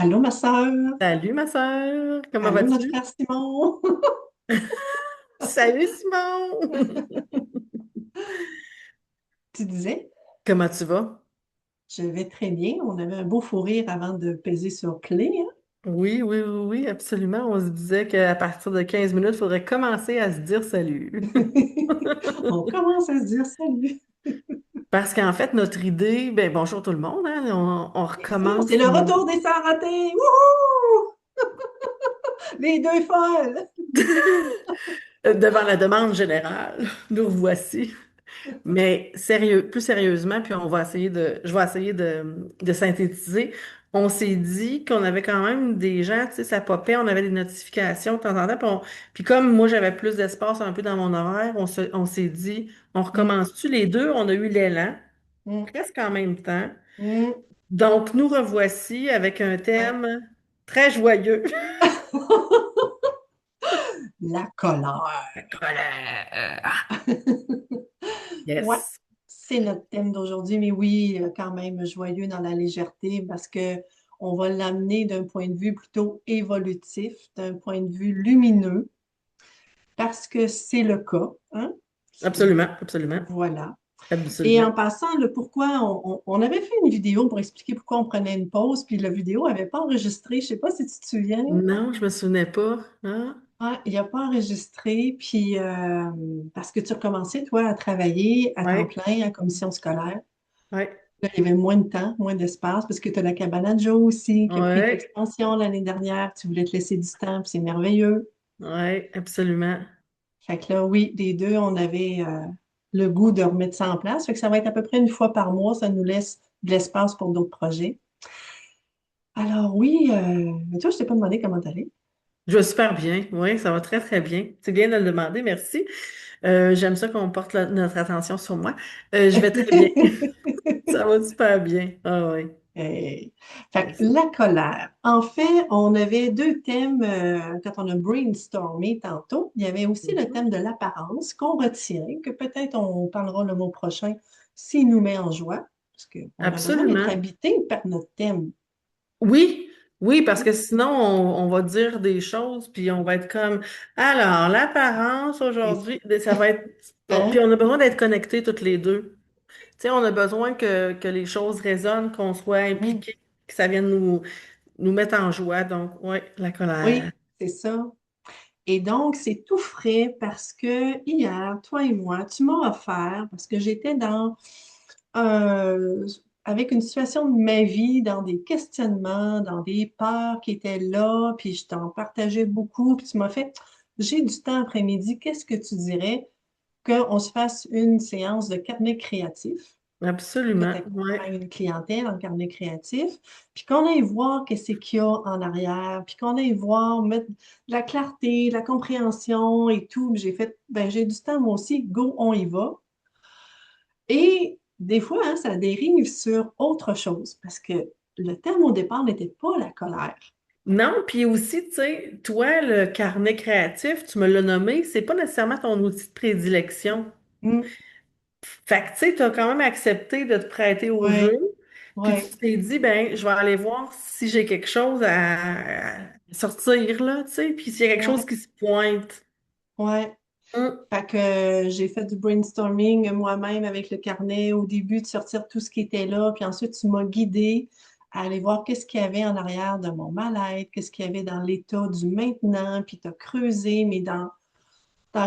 Allô, ma sœur? Salut ma sœur, comment Allô, notre vas-tu? frère Simon? Salut Simon! Tu disais? Comment tu vas? Je vais très bien. On avait un beau fou rire avant de peser sur play, Oui, oui, oui, oui, absolument. On se disait qu'à partir de 15 minutes, il faudrait commencer à se dire salut. hein? On commence à se dire salut. Parce qu'en fait, notre idée, ben bonjour tout le monde, hein, on C'est ça, c'est recommence le retour des sœurs ratées. Wouhou! Les deux folles! devant la demande générale. Nous voici. Mais sérieux, plus sérieusement, puis je vais essayer de synthétiser. On s'est dit qu'on avait quand même des gens, tu sais, ça popait, on avait des notifications de temps en temps. Puis comme moi, j'avais plus d'espace un peu dans mon horaire, on s'est dit, on Hum, recommence-tu les deux? On a eu l'élan, hum, presque en même temps. hum. Donc, nous revoici avec un Ouais. thème très joyeux. La colère. La colère. Ouais, Yes. c'est notre thème d'aujourd'hui, mais oui, quand même joyeux dans la légèreté parce que on va l'amener d'un point de vue plutôt évolutif, d'un point de vue lumineux, parce que c'est le cas, hein? Absolument, absolument. Voilà. Et Absolument. en passant, le pourquoi, on avait fait une vidéo pour expliquer pourquoi on prenait une pause, puis la vidéo n'avait pas enregistré. Je ne sais pas si tu te souviens. Non, je me souvenais pas. Hein? Ah, il n'a pas enregistré, puis parce que tu recommençais, toi, à travailler à temps Ouais, plein à commission scolaire. ouais. Là, il y avait moins de temps, moins d'espace, parce que tu as la cabane à Joe aussi, qui a pris de Ouais, l'expansion l'année dernière. Tu voulais te laisser du temps, puis c'est merveilleux. ouais, absolument. Fait que là, oui, les deux, on avait le goût de remettre ça en place. Fait que ça va être à peu près une fois par mois. Ça nous laisse de l'espace pour d'autres projets. Alors oui, mais toi, je t'ai pas demandé comment t'allais. Je vais super bien. Oui, ça va très, très bien. C'est bien de le demander, merci. J'aime ça qu'on porte notre attention sur moi. Je vais très bien. Ça va super bien. Ah oui. Hey. Fait que Yes. la colère. En fait, on avait deux thèmes quand on a brainstormé tantôt. Il y avait aussi le Mhm. thème de l'apparence qu'on retient, que peut-être on parlera le mois prochain s'il nous met en joie, parce qu'on a besoin d'être Absolument. habité par notre thème. Oui, oui, parce que sinon, on va dire des choses, puis on va être comme, alors, l'apparence Et- aujourd'hui, ça va être, puis Hein? on a besoin d'être connectés toutes les deux. Tu sais, on a besoin que les choses résonnent, qu'on soit Mm. impliqués, que ça vienne nous mettre en joie. Donc, oui, la colère. Oui, c'est ça. Et donc, c'est tout frais parce que hier, toi et moi, tu m'as offert, parce que j'étais euh, avec une situation de ma vie, dans des questionnements, dans des peurs qui étaient là, puis je t'en partageais beaucoup, puis tu m'as fait, j'ai du temps après-midi, qu'est-ce que tu dirais qu'on se fasse une séance de carnet créatif? Que tu Absolument. Oui. accompagnes une clientèle en carnet créatif, puis qu'on aille voir qu'est-ce qu'il y a en arrière, puis qu'on aille voir, mettre de la clarté, de la compréhension et tout. Puis j'ai fait, ben j'ai du temps moi aussi, go, on y va. Et des fois, hein, ça dérive sur autre chose, parce que le thème au départ n'était pas la colère. Non, puis aussi, tu sais, toi, le carnet créatif, tu me l'as nommé, c'est pas nécessairement ton outil de prédilection. Hmm, Fait que, tu sais, tu as quand même accepté de te prêter au jeu, ouais, puis tu ouais, t'es dit, ben, je vais aller voir si j'ai quelque chose à sortir, là, tu sais, puis s'il y a quelque chose ouais, qui se pointe. ouais. Hum, Fait que j'ai fait du brainstorming moi-même avec le carnet au début de sortir tout ce qui était là, puis ensuite tu m'as guidé à aller voir qu'est-ce qu'il y avait en arrière de mon mal-être, qu'est-ce qu'il y avait dans l'état du maintenant, puis tu as creusé, mais dans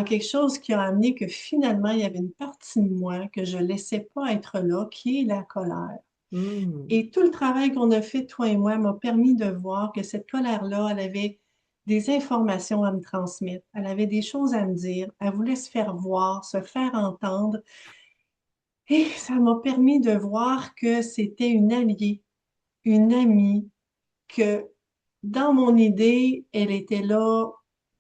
quelque chose qui a amené que finalement il y avait une partie de moi que je laissais pas être là, qui est la colère. hum. Et tout le travail qu'on a fait, toi et moi, m'a permis de voir que cette colère-là, elle avait des informations à me transmettre, elle avait des choses à me dire, elle voulait se faire voir, se faire entendre. Et ça m'a permis de voir que c'était une alliée, une amie, que dans mon idée, elle était là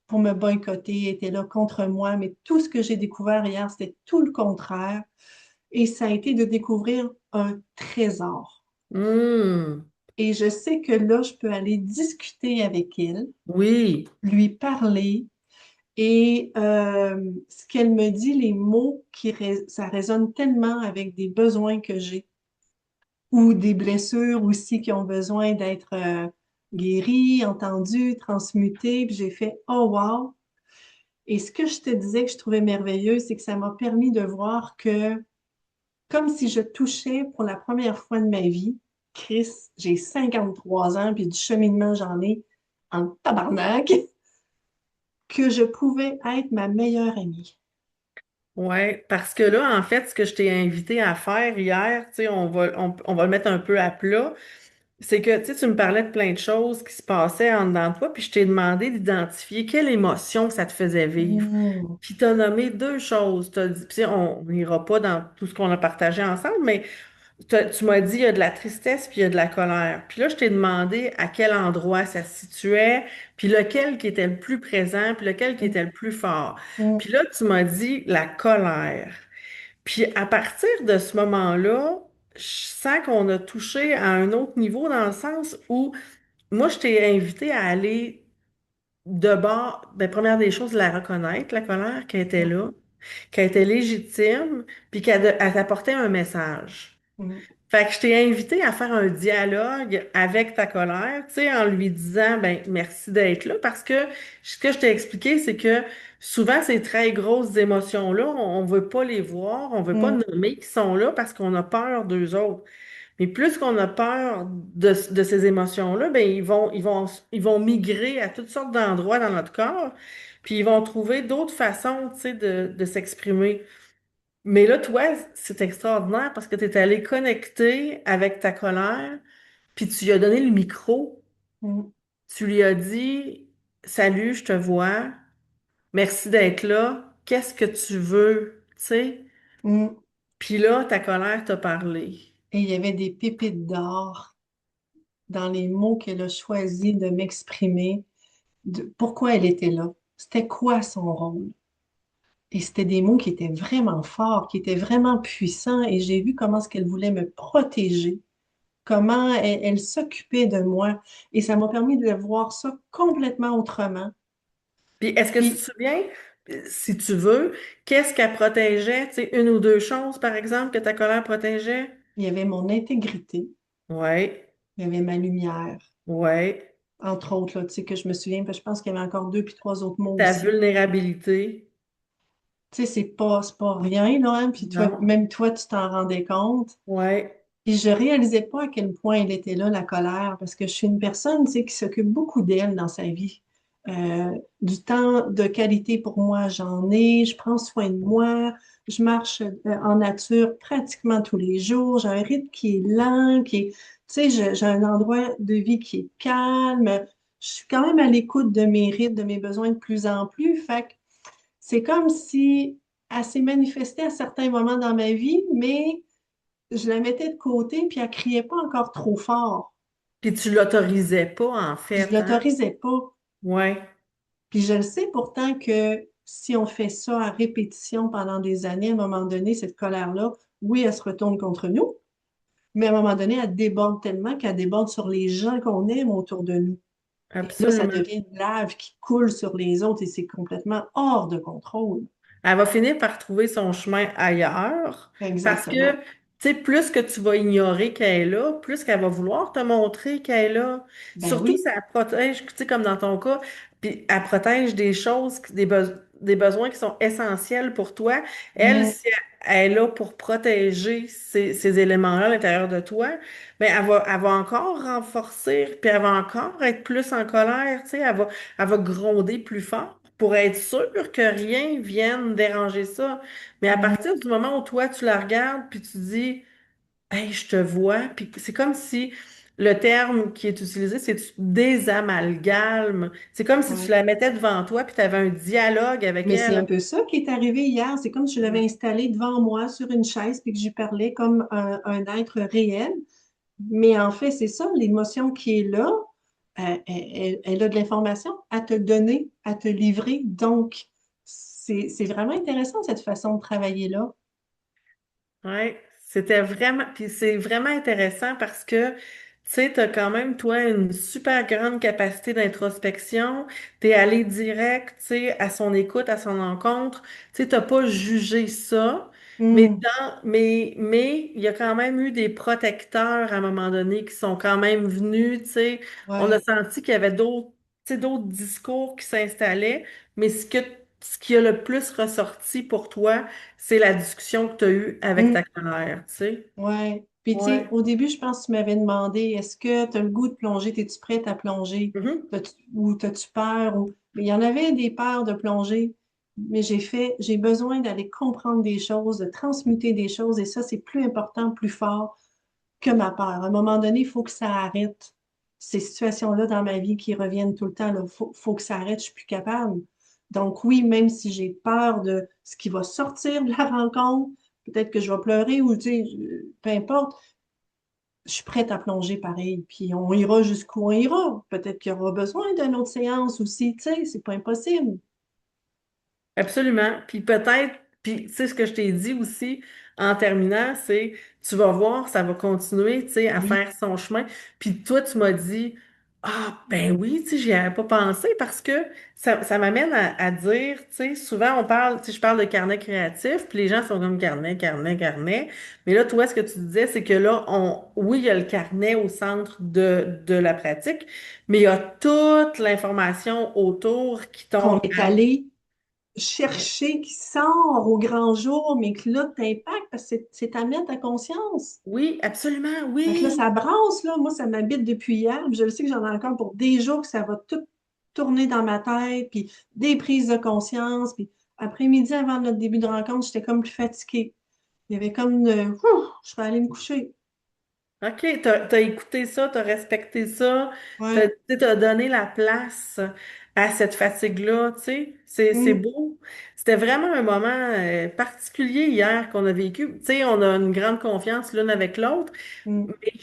pour me boycotter, elle était là contre moi, mais tout ce que j'ai découvert hier, c'était tout le contraire. Et ça a été de découvrir un trésor. Hum. Et je sais que là, je peux aller discuter avec elle, Oui, lui parler. Et ce qu'elle me dit, les mots, ça résonne tellement avec des besoins que j'ai ou des blessures aussi qui ont besoin d'être guéri, entendu, transmuté, puis j'ai fait oh wow. Et ce que je te disais que je trouvais merveilleux, c'est que ça m'a permis de voir que, comme si je touchais pour la première fois de ma vie, Chris, j'ai 53 ans, puis du cheminement, j'en ai en tabarnak, que je pouvais être ma meilleure amie. Ouais, parce que là, en fait, ce que je t'ai invité à faire hier, tu sais, on va le mettre un peu à plat, c'est que, tu sais, tu me parlais de plein de choses qui se passaient en dedans de toi, puis je t'ai demandé d'identifier quelle émotion ça te faisait vivre. Mm, Puis t'as nommé deux choses. T'as dit, puis on n'ira pas dans tout ce qu'on a partagé ensemble, mais tu m'as dit, il y a de la tristesse, puis il y a de la colère. Puis là, je t'ai demandé à quel endroit ça se situait, puis lequel qui était le plus présent, puis lequel qui mm, était le plus fort. mm, Puis là, tu m'as dit la colère. Puis à partir de ce moment-là, je sens qu'on a touché à un autre niveau dans le sens où moi, je t'ai invité à aller de bord, ben, première des choses, la reconnaître, la colère qui était là, qui était légitime, puis elle t'apportait un message. mm, Fait que je t'ai invité à faire un dialogue avec ta colère, tu sais, en lui disant, ben, merci d'être là, parce que ce que je t'ai expliqué, c'est que souvent, ces très grosses émotions-là, on ne veut pas les voir, on ne veut pas mm, nommer qu'ils sont là parce qu'on a peur d'eux autres. Mais plus qu'on a peur de ces émotions-là, ben, ils vont migrer à toutes sortes d'endroits dans notre corps, puis ils vont trouver d'autres façons, tu sais, de s'exprimer. Mais là, toi, c'est extraordinaire parce que tu es allé connecter avec ta colère, puis tu lui as donné le micro. mm, Tu lui as dit, salut, je te vois, merci d'être là, qu'est-ce que tu veux, tu sais? mm. Puis là, ta colère t'a parlé. Et il y avait des pépites d'or dans les mots qu'elle a choisi de m'exprimer, de pourquoi elle était là. C'était quoi son rôle? Et c'était des mots qui étaient vraiment forts, qui étaient vraiment puissants. Et j'ai vu comment est-ce qu'elle voulait me protéger, comment elle s'occupait de moi. Et ça m'a permis de voir ça complètement autrement. Puis est-ce que tu te Puis souviens, si tu veux, qu'est-ce qu'elle protégeait? Tu sais, une ou deux choses, par exemple, que ta colère protégeait? il y avait mon intégrité, Ouais, il y avait ma lumière, ouais. entre autres, là, tu sais, que je me souviens, parce que je pense qu'il y avait encore deux puis trois autres mots Ta aussi. vulnérabilité. Tu sais, c'est pas rien, là, hein, puis toi, Non. même toi, tu t'en rendais compte. Ouais. Et je réalisais pas à quel point elle était là, la colère, parce que je suis une personne, tu sais, qui s'occupe beaucoup d'elle dans sa vie. Du temps de qualité pour moi, j'en ai, je prends soin de moi, je marche en nature pratiquement tous les jours, j'ai un rythme qui est lent, tu sais, j'ai un endroit de vie qui est calme, je suis quand même à l'écoute de mes rythmes, de mes besoins de plus en plus, fait que c'est comme si elle s'est manifestée à certains moments dans ma vie, mais je la mettais de côté, puis elle criait pas encore trop fort. Puis tu l'autorisais pas, en Je fait, hein? l'autorisais pas. Ouais. Puis je le sais pourtant que si on fait ça à répétition pendant des années, à un moment donné, cette colère-là, oui, elle se retourne contre nous, mais à un moment donné, elle déborde tellement qu'elle déborde sur les gens qu'on aime autour de nous. Et là, ça Absolument. devient une lave qui coule sur les autres et c'est complètement hors de contrôle. Elle va finir par trouver son chemin ailleurs parce que, Exactement. tu sais, plus que tu vas ignorer qu'elle est là, plus qu'elle va vouloir te montrer qu'elle est là. Ben Surtout oui. si elle protège, tu sais, comme dans ton cas, puis elle protège des choses, des besoins qui sont essentiels pour toi. Elle, Mm, si elle est là pour protéger ces éléments-là à l'intérieur de toi, ben elle va encore renforcer, puis elle va encore être plus en colère, tu sais, elle va gronder plus fort pour être sûr que rien vienne déranger ça. Mais à mm, partir du moment où toi, tu la regardes, puis tu dis, hey, je te vois, puis c'est comme si le terme qui est utilisé, c'est tu désamalgames. C'est comme si tu ouais. la mettais devant toi, puis tu avais un dialogue avec Mais c'est elle. un peu ça qui est arrivé hier. C'est comme si je l'avais installé devant moi sur une chaise puis que j'y parlais comme un être réel. Mais en fait, c'est ça, l'émotion qui est là, elle a de l'information à te donner, à te livrer. Donc, c'est vraiment intéressant cette façon de travailler là. Ouais, c'était vraiment, puis c'est vraiment intéressant parce que, tu sais, t'as quand même, toi, une super grande capacité d'introspection. T'es allé direct, tu sais, à son écoute, à son encontre. Tu sais, t'as pas jugé ça. Hmm. Mais il y a quand même eu des protecteurs à un moment donné qui sont quand même venus, tu sais. On a Ouais. senti qu'il y avait d'autres, tu sais, d'autres discours qui s'installaient, mais ce qui a le plus ressorti pour toi, c'est la discussion que tu as eue avec ta Hmm. colère, tu sais. Ouais. Puis, tu sais, Ouais. au début, je pense que tu m'avais demandé, est-ce que tu as le goût de plonger? Es-tu prête à plonger? Mhm. Ou t'as-tu peur? Mais il y en avait des peurs de plonger, mais j'ai besoin d'aller comprendre des choses, de transmuter des choses, et ça, c'est plus important, plus fort que ma peur. À un moment donné, il faut que ça arrête. Ces situations-là dans ma vie qui reviennent tout le temps, il faut que ça arrête, je suis plus capable. Donc oui, même si j'ai peur de ce qui va sortir de la rencontre, peut-être que je vais pleurer ou tu sais, peu importe, je suis prête à plonger pareil. Puis on ira jusqu'où on ira. Peut-être qu'il y aura besoin d'une autre séance aussi, tu sais, c'est pas impossible. Absolument. Puis peut-être, puis tu sais, ce que je t'ai dit aussi en terminant, c'est tu vas voir, ça va continuer, tu sais, à Oui, faire son chemin. Puis toi, tu m'as dit, ah, ben oui, tu sais, j'y avais pas pensé parce que ça m'amène à dire, tu sais, souvent on parle, tu sais, je parle de carnet créatif, puis les gens sont comme carnet, carnet, carnet. Mais là, toi, ce que tu disais, c'est que là, oui, il y a le carnet au centre de la pratique, mais il y a toute l'information autour qui qu'on tombe. est allé chercher, qui sort au grand jour, mais que là, t'impacte parce que c'est ta mettre ta conscience. Oui, absolument, Fait que là, oui. ça brasse, là. Moi, ça m'habite depuis hier. Puis je le sais que j'en ai encore pour des jours que ça va tout tourner dans ma tête, puis des prises de conscience. Puis après-midi, avant notre début de rencontre, j'étais comme plus fatiguée. Il y avait comme ouh, je vais aller me coucher. OK, t'as écouté ça, t'as respecté ça, Ouais. t'as donné la place à cette fatigue-là, tu sais, c'est Hum, beau. C'était vraiment un moment particulier hier qu'on a vécu. Tu sais, on a une grande confiance l'une avec l'autre, hum. mais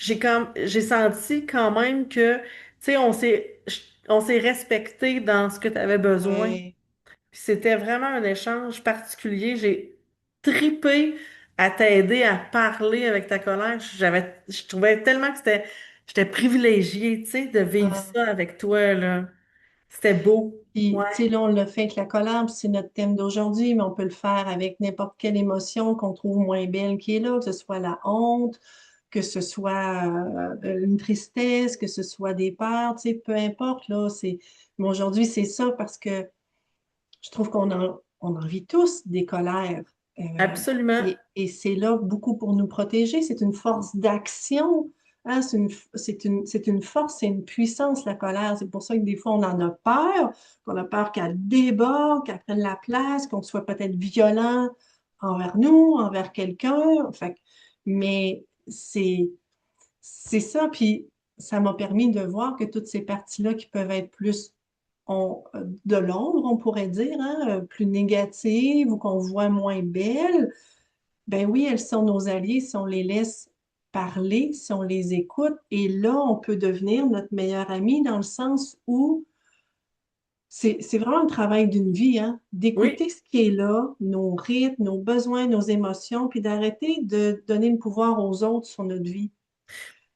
j'ai senti quand même que, tu sais, on s'est respecté dans ce que tu avais besoin. Ouais. Puis c'était vraiment un échange particulier. J'ai tripé à t'aider à parler avec ta colère. Je trouvais tellement que j'étais privilégiée, tu sais, de vivre Ah. ça avec toi, là. C'était beau. Puis, Ouais. tu sais, là, on l'a fait avec la colère, puis c'est notre thème d'aujourd'hui, mais on peut le faire avec n'importe quelle émotion qu'on trouve moins belle qui est là, que ce soit la honte, que ce soit une tristesse, que ce soit des peurs, tu sais, peu importe, là, c'est... Mais aujourd'hui, c'est ça parce que je trouve on en vit tous des colères. Euh, Absolument. et c'est là beaucoup pour nous protéger. C'est une force d'action. Hein, c'est une force, c'est une puissance, la colère. C'est pour ça que des fois, on en a peur, qu'on a peur qu'elle déborde, qu'elle prenne la place, qu'on soit peut-être violent envers nous, envers quelqu'un. Mais c'est ça. Puis ça m'a permis de voir que toutes ces parties-là qui peuvent être plus de l'ombre, on pourrait dire, hein, plus négatives ou qu'on voit moins belles, ben oui, elles sont nos alliés si on les laisse parler, si on les écoute. Et là, on peut devenir notre meilleur ami dans le sens où c'est vraiment le travail d'une vie, hein, Oui. d'écouter ce qui est là, nos rythmes, nos besoins, nos émotions, puis d'arrêter de donner le pouvoir aux autres sur notre vie.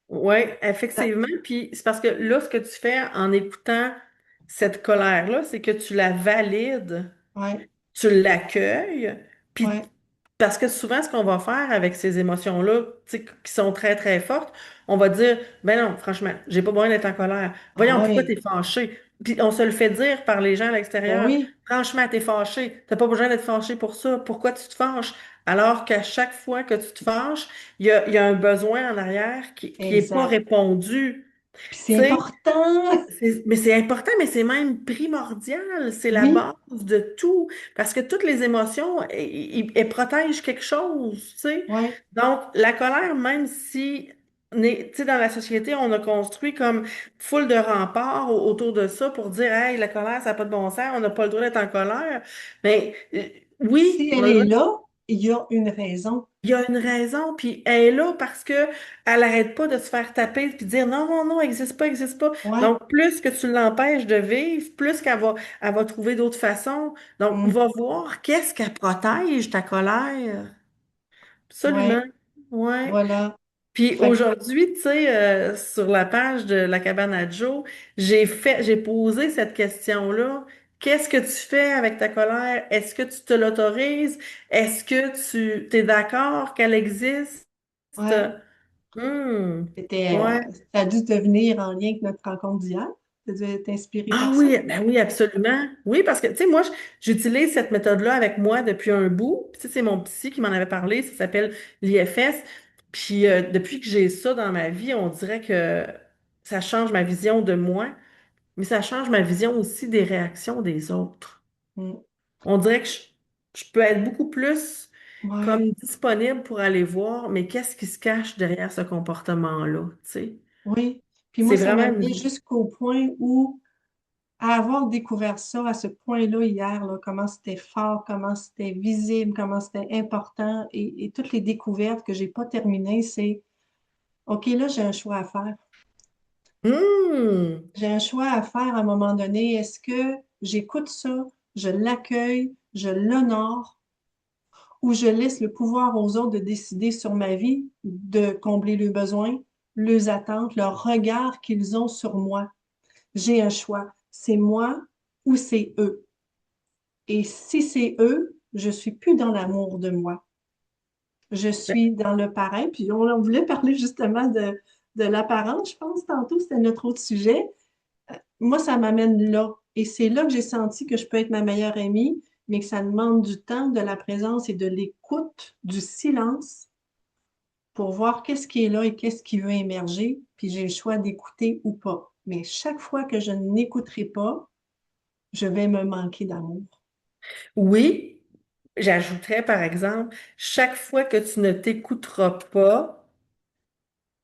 Oui, Ça- effectivement. Puis c'est parce que là, ce que tu fais en écoutant cette colère-là, c'est que tu la valides, ouais, tu l'accueilles, puis ouais, parce que souvent, ce qu'on va faire avec ces émotions-là, tu sais, qui sont très, très fortes, on va dire, ben non, franchement, j'ai pas besoin d'être en colère. ah Voyons, pourquoi ouais, t'es fâché? Puis on se le fait dire par les gens à ben l'extérieur. oui, Franchement, t'es fâché. T'as pas besoin d'être fâché pour ça. Pourquoi tu te fâches? Alors qu'à chaque fois que tu te fâches, il y a un besoin en arrière qui est pas exact. répondu. Puis c'est Tu sais, important. mais c'est important, mais c'est même primordial. C'est la Oui, base de tout. Parce que toutes les émotions, elles protègent quelque chose, tu sais. ouais. Donc, la colère, même si, tu sais, dans la société, on a construit comme foule de remparts autour de ça pour dire, hey, la colère, ça n'a pas de bon sens, on n'a pas le droit d'être en colère. Mais Si oui, on elle a le est droit. là, il y a une raison. Il y a une raison, puis elle est là parce que elle arrête pas de se faire taper puis dire non, non, non, existe pas, existe pas. Ouais. Donc, plus que tu l'empêches de vivre, plus elle va trouver d'autres façons. Donc, Mm. va voir qu'est-ce qu'elle protège ta colère. Absolument. Ouais. Ouais. Voilà. Puis Fait que, aujourd'hui, tu sais, sur la page de la cabane à Joe, j'ai posé cette question-là. Qu'est-ce que tu fais avec ta colère? Est-ce que tu te l'autorises? Est-ce que tu es d'accord qu'elle existe? Ouais. Hmm, C'était, ouais. ça a dû devenir en lien avec notre rencontre d'hier. Ça a dû être inspiré Ah par ça. oui, ben oui, absolument. Oui, parce que, tu sais, moi, j'utilise cette méthode-là avec moi depuis un bout. Puis, tu sais, c'est mon psy qui m'en avait parlé, ça s'appelle l'IFS. Puis, depuis que j'ai ça dans ma vie, on dirait que ça change ma vision de moi, mais ça change ma vision aussi des réactions des autres. Mm. On dirait que je peux être beaucoup plus Ouais. comme disponible pour aller voir, mais qu'est-ce qui se cache derrière ce comportement-là, tu sais? Oui. Puis moi, C'est ça m'a vraiment amené une... jusqu'au point où, à avoir découvert ça à ce point-là hier, là, comment c'était fort, comment c'était visible, comment c'était important, et toutes les découvertes que j'ai pas terminées, c'est, OK, là, j'ai un choix à faire. Hmm. J'ai un choix à faire à un moment donné. Est-ce que j'écoute ça, je l'accueille, je l'honore, ou je laisse le pouvoir aux autres de décider sur ma vie, de combler leurs besoins, leurs attentes, leur regard qu'ils ont sur moi? J'ai un choix. C'est moi ou c'est eux. Et si c'est eux, je suis plus dans l'amour de moi. Je suis dans le pareil. Puis on voulait parler justement de l'apparence, je pense, tantôt, c'était notre autre sujet. Moi, ça m'amène là. Et c'est là que j'ai senti que je peux être ma meilleure amie, mais que ça demande du temps, de la présence et de l'écoute, du silence pour voir qu'est-ce qui est là et qu'est-ce qui veut émerger. Puis j'ai le choix d'écouter ou pas. Mais chaque fois que je n'écouterai pas, je vais me manquer d'amour. Oui, j'ajouterais par exemple, chaque fois que tu ne t'écouteras pas,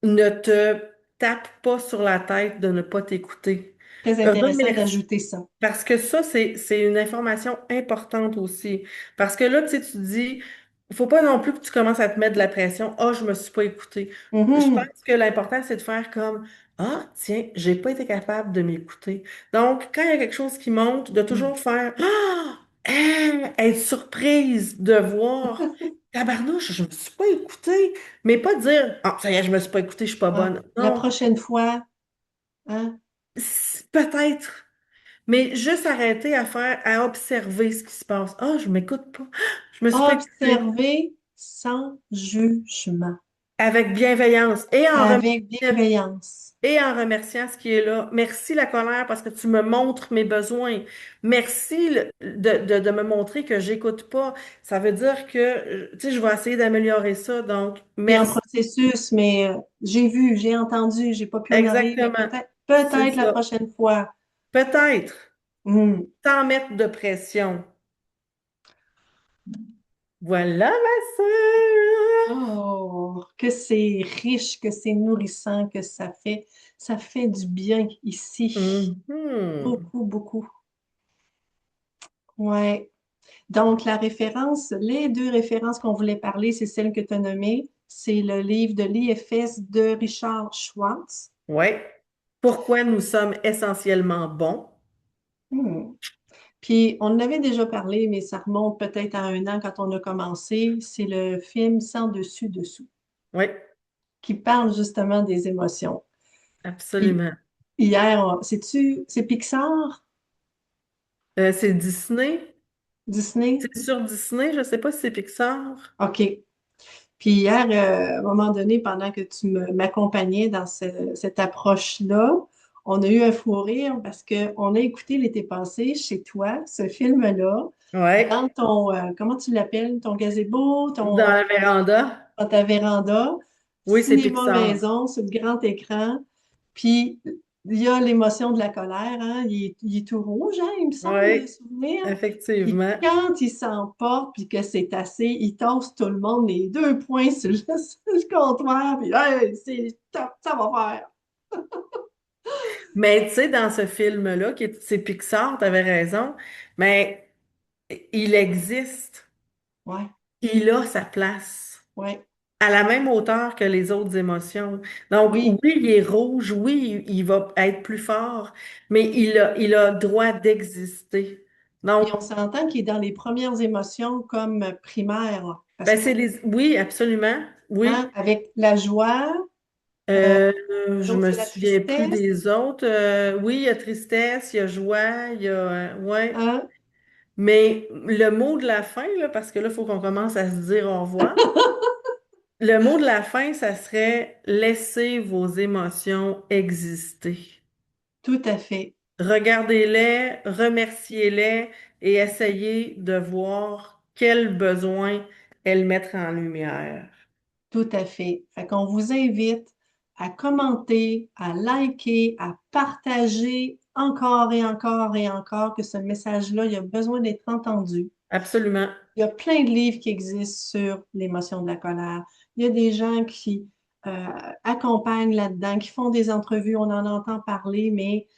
ne te tape pas sur la tête de ne pas t'écouter. Très intéressant Remercie. d'ajouter ça. Parce que ça, c'est une information importante aussi. Parce que là, tu sais, tu dis, il faut pas non plus que tu commences à te mettre de la pression. Ah, je me suis pas écoutée. Je pense Mhm. que l'important, c'est de faire comme, ah, tiens, j'ai pas été capable de m'écouter. Donc, quand il y a quelque chose qui monte, de Mhm. toujours faire, ah, hein, être surprise de voir, tabarnouche, je me suis pas écoutée. Mais pas dire, ah, ça y est, je me suis pas écoutée, je suis pas Ouais. bonne. La Non, prochaine fois, hein? peut-être. Mais juste arrêter à faire, à observer ce qui se passe. Ah, je m'écoute pas. Je me suis pas écoutée. Observer sans jugement, Avec bienveillance avec bienveillance. et en remerciant ce qui est là. Merci la colère parce que tu me montres mes besoins. Merci de me montrer que j'écoute pas. Ça veut dire que, tu sais, je vais essayer d'améliorer ça. Donc, C'est en merci. processus, mais j'ai vu, j'ai entendu, j'ai pas pu honorer, mais Exactement. C'est peut-être la ça. prochaine fois. Peut-être, Hmm. sans mettre de pression. Voilà ma sœur. Oh, que c'est riche, que c'est nourrissant, que ça fait du bien ici. Mhm. Beaucoup, beaucoup. Ouais. Donc, la référence, les deux références qu'on voulait parler, c'est celle que tu as nommée. C'est le livre de l'IFS de Richard Schwartz. Oui. Pourquoi nous sommes essentiellement bons? Hmm. Puis, on en avait déjà parlé, mais ça remonte peut-être à 1 an quand on a commencé. C'est le film Sans dessus-dessous, Oui, qui parle justement des émotions. Puis, absolument. hier, c'est Pixar, C'est Disney. Disney? C'est sur Disney, je ne sais pas si c'est Pixar. OK. Puis hier, à un moment donné, pendant que m'accompagnais dans cette approche-là, on a eu un fou rire parce qu'on a écouté l'été passé chez toi ce film-là Oui, dans ton, comment tu l'appelles, ton gazebo, dans la véranda. dans ta véranda, Oui, c'est cinéma Pixar. maison sur le grand écran. Puis il y a l'émotion de la colère, hein? Il est tout rouge, hein, il me semble, Oui, de souvenir. Puis effectivement. quand il s'emporte, puis que c'est assez, il tasse tout le monde les deux poings sur le, sur le comptoir, puis hey, c'est top, ça va faire. Mais tu sais, dans ce film-là, c'est Pixar, tu avais raison, mais il existe. Ouais, Il a sa place. ouais, À la même hauteur que les autres émotions. Donc, oui. oui, il est rouge, oui, il va être plus fort, mais il a droit d'exister. Puis Donc, on s'entend qu'il est dans les premières émotions comme primaires, parce ben que, c'est les... Oui, absolument. hein, Oui, avec la joie, Euh, Je L'autre, me c'est la souviens plus tristesse. des autres. Oui, il y a tristesse, il y a joie, il y a... ouais. Hein? Mais le mot de la fin, là, parce que là, il faut qu'on commence à se dire au revoir. Le mot de la fin, ça serait laissez vos émotions exister. Tout à fait. Regardez-les, remerciez-les et essayez de voir quels besoins elles mettent en lumière. Tout à fait. Fait qu'on vous invite à commenter, à liker, à partager encore et encore et encore que ce message-là, il a besoin d'être entendu. Absolument. Il y a plein de livres qui existent sur l'émotion de la colère. Il y a des gens qui euh, accompagnent là-dedans, qui font des entrevues, on en entend parler, mais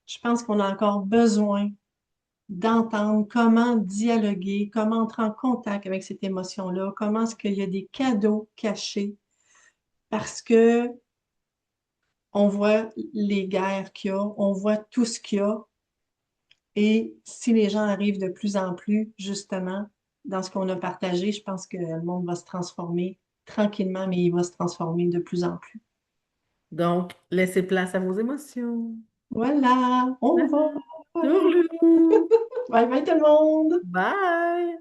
je pense qu'on a encore besoin d'entendre comment dialoguer, comment entrer en contact avec cette émotion-là, comment est-ce qu'il y a des cadeaux cachés parce que on voit les guerres qu'il y a, on voit tout ce qu'il y a. Et si les gens arrivent de plus en plus, justement, dans ce qu'on a partagé, je pense que le monde va se transformer tranquillement, mais il va se transformer de plus en plus. Donc, laissez place à vos émotions. Voilà, on va. Voilà. Tourlou. Bye bye tout le monde! Bye.